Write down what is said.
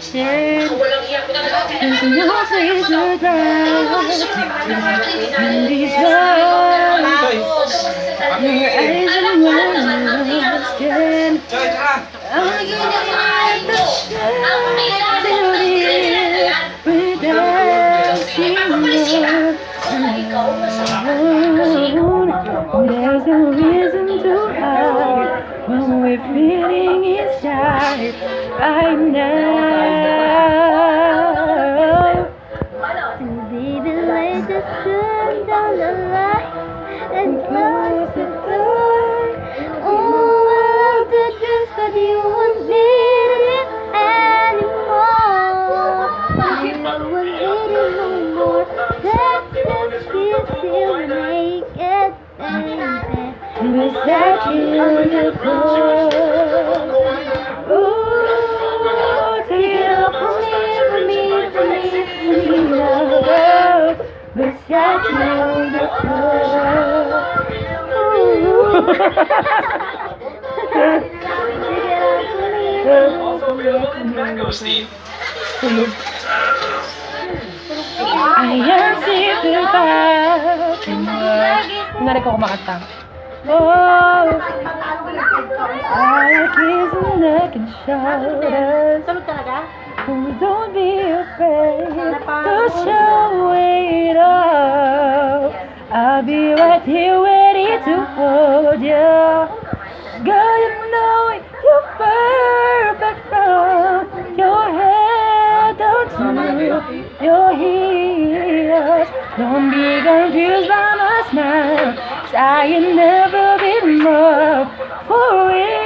attention. There's no place to drown in these walls. Your eyes and your skin. I'm looking at the chandelier without seeing you. There's no reason to hide when we're feeling inside right now. So baby, let's just turn down the lights and close the door. All of the dreams, but you won't need it anymore. You won't need it no more. Let's just still make it, baby. Without you on the floor. Ooh, take it all from me, love. Without you on the floor. Ooh. I am sick about you. Nari ko kumakanta. Oh, I kiss and neck and shoulders. Oh, don't be afraid to show it all. I'll be right here ready to hold you. Girl, you know it, you're perfect from your head down to your heels. Don't be confused by my smile, 'cause I ain't never been more for real.